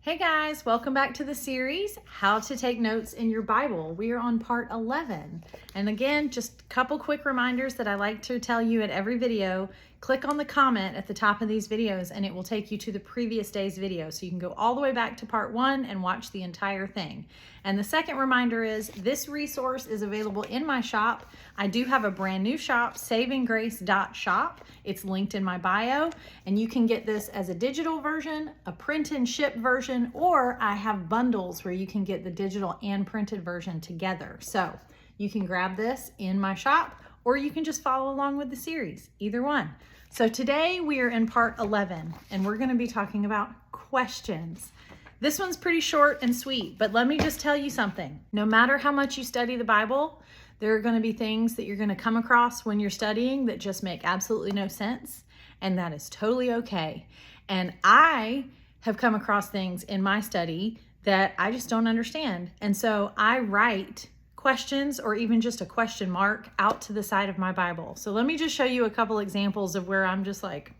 Hey guys, welcome back to the series, How to Take Notes in Your Bible. We are on part 11. And again, just a couple quick reminders that I like to tell you at every video. Click on the comment at the top of these videos and it will take you to the previous day's video. So you can go all the way back to part 1 and watch the entire thing. And the second reminder is this resource is available in my shop. I do have a brand new shop, savinggrace.shop. It's linked in my bio, and you can get this as a digital version, a print and ship version, or I have bundles where you can get the digital and printed version together. So you can grab this in my shop, or you can just follow along with the series, either one. So today we are in part 11, and we're going to be talking about questions. This one's pretty short and sweet, but let me just tell you something. No matter how much you study the Bible, there are going to be things that you're going to come across when you're studying that just make absolutely no sense, and that is totally okay. And I have come across things in my study that I just don't understand. And so I write questions or even just a question mark out to the side of my Bible. So let me just show you a couple examples of where I'm just like,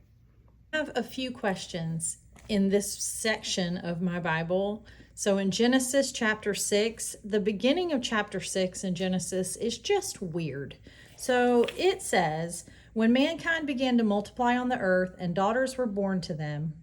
I have a few questions in this section of my Bible. So in Genesis chapter 6, the beginning of chapter 6 in Genesis is just weird. So it says, when mankind began to multiply on the earth and daughters were born to them,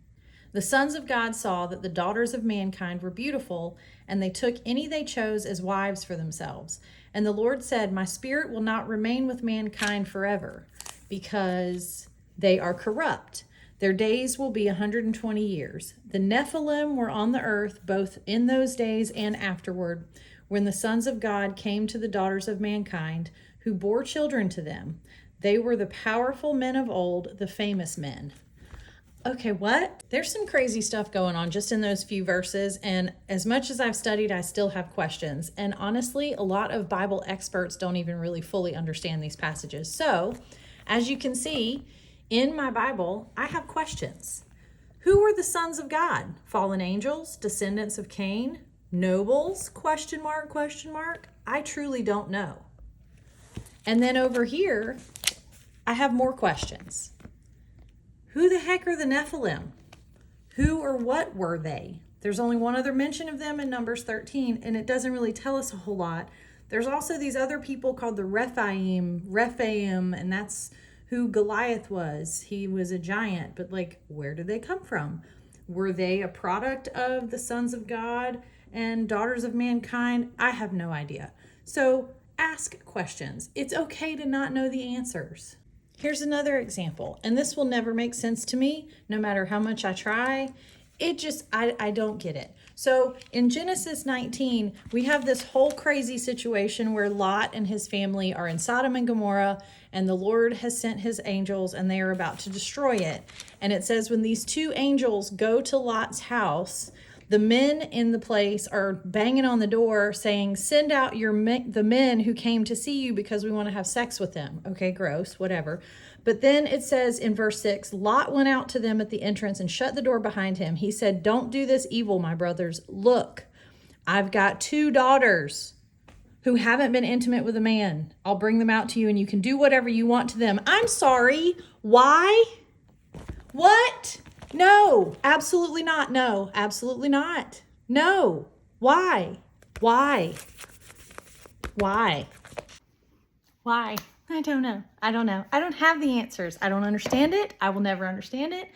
the sons of God saw that the daughters of mankind were beautiful, and they took any they chose as wives for themselves. And the Lord said, my spirit will not remain with mankind forever, because they are corrupt. Their days will be 120 years. The Nephilim were on the earth both in those days and afterward, when the sons of God came to the daughters of mankind, who bore children to them. They were the powerful men of old, the famous men. Okay, what? There's some crazy stuff going on just in those few verses, and as much as I've studied, I still have questions. And honestly, a lot of Bible experts don't even really fully understand these passages. So, as you can see, in my Bible, I have questions. Who were the sons of God? Fallen angels? Descendants of Cain? Nobles? Question mark, question mark. I truly don't know. And then over here, I have more questions. Who the heck are the Nephilim? Who or what were they? There's only one other mention of them in Numbers 13, and it doesn't really tell us a whole lot. There's also these other people called the Rephaim, and that's who Goliath was. He was a giant, but like, where did they come from? Were they a product of the sons of God and daughters of mankind? I have no idea. So ask questions. It's okay to not know the answers. Here's another example, and this will never make sense to me, no matter how much I try. I don't get it. So in Genesis 19, we have this whole crazy situation where Lot and his family are in Sodom and Gomorrah, and the Lord has sent his angels and they are about to destroy it. And it says when these two angels go to Lot's house, the men in the place are banging on the door saying, send out the men who came to see you because we want to have sex with them. Okay, gross, whatever. But then it says in verse 6, Lot went out to them at the entrance and shut the door behind him. He said, don't do this evil, my brothers. Look, I've got 2 daughters who haven't been intimate with a man. I'll bring them out to you and you can do whatever you want to them. I'm sorry. Why? What? No, absolutely not. No, absolutely not. No. Why? Why? Why? Why? I don't know. I don't have the answers. I don't understand it. I will never understand it.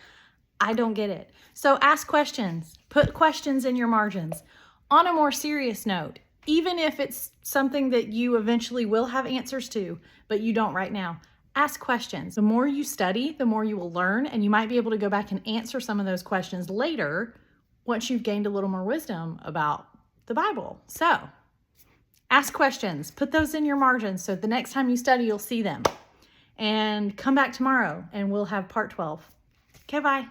I don't get it. So ask questions. Put questions in your margins. On a more serious note, even if it's something that you eventually will have answers to, but you don't right now, ask questions. The more you study, the more you will learn, and you might be able to go back and answer some of those questions later once you've gained a little more wisdom about the Bible. So ask questions, put those in your margins so the next time you study, you'll see them. And come back tomorrow and we'll have part 12. Okay, bye.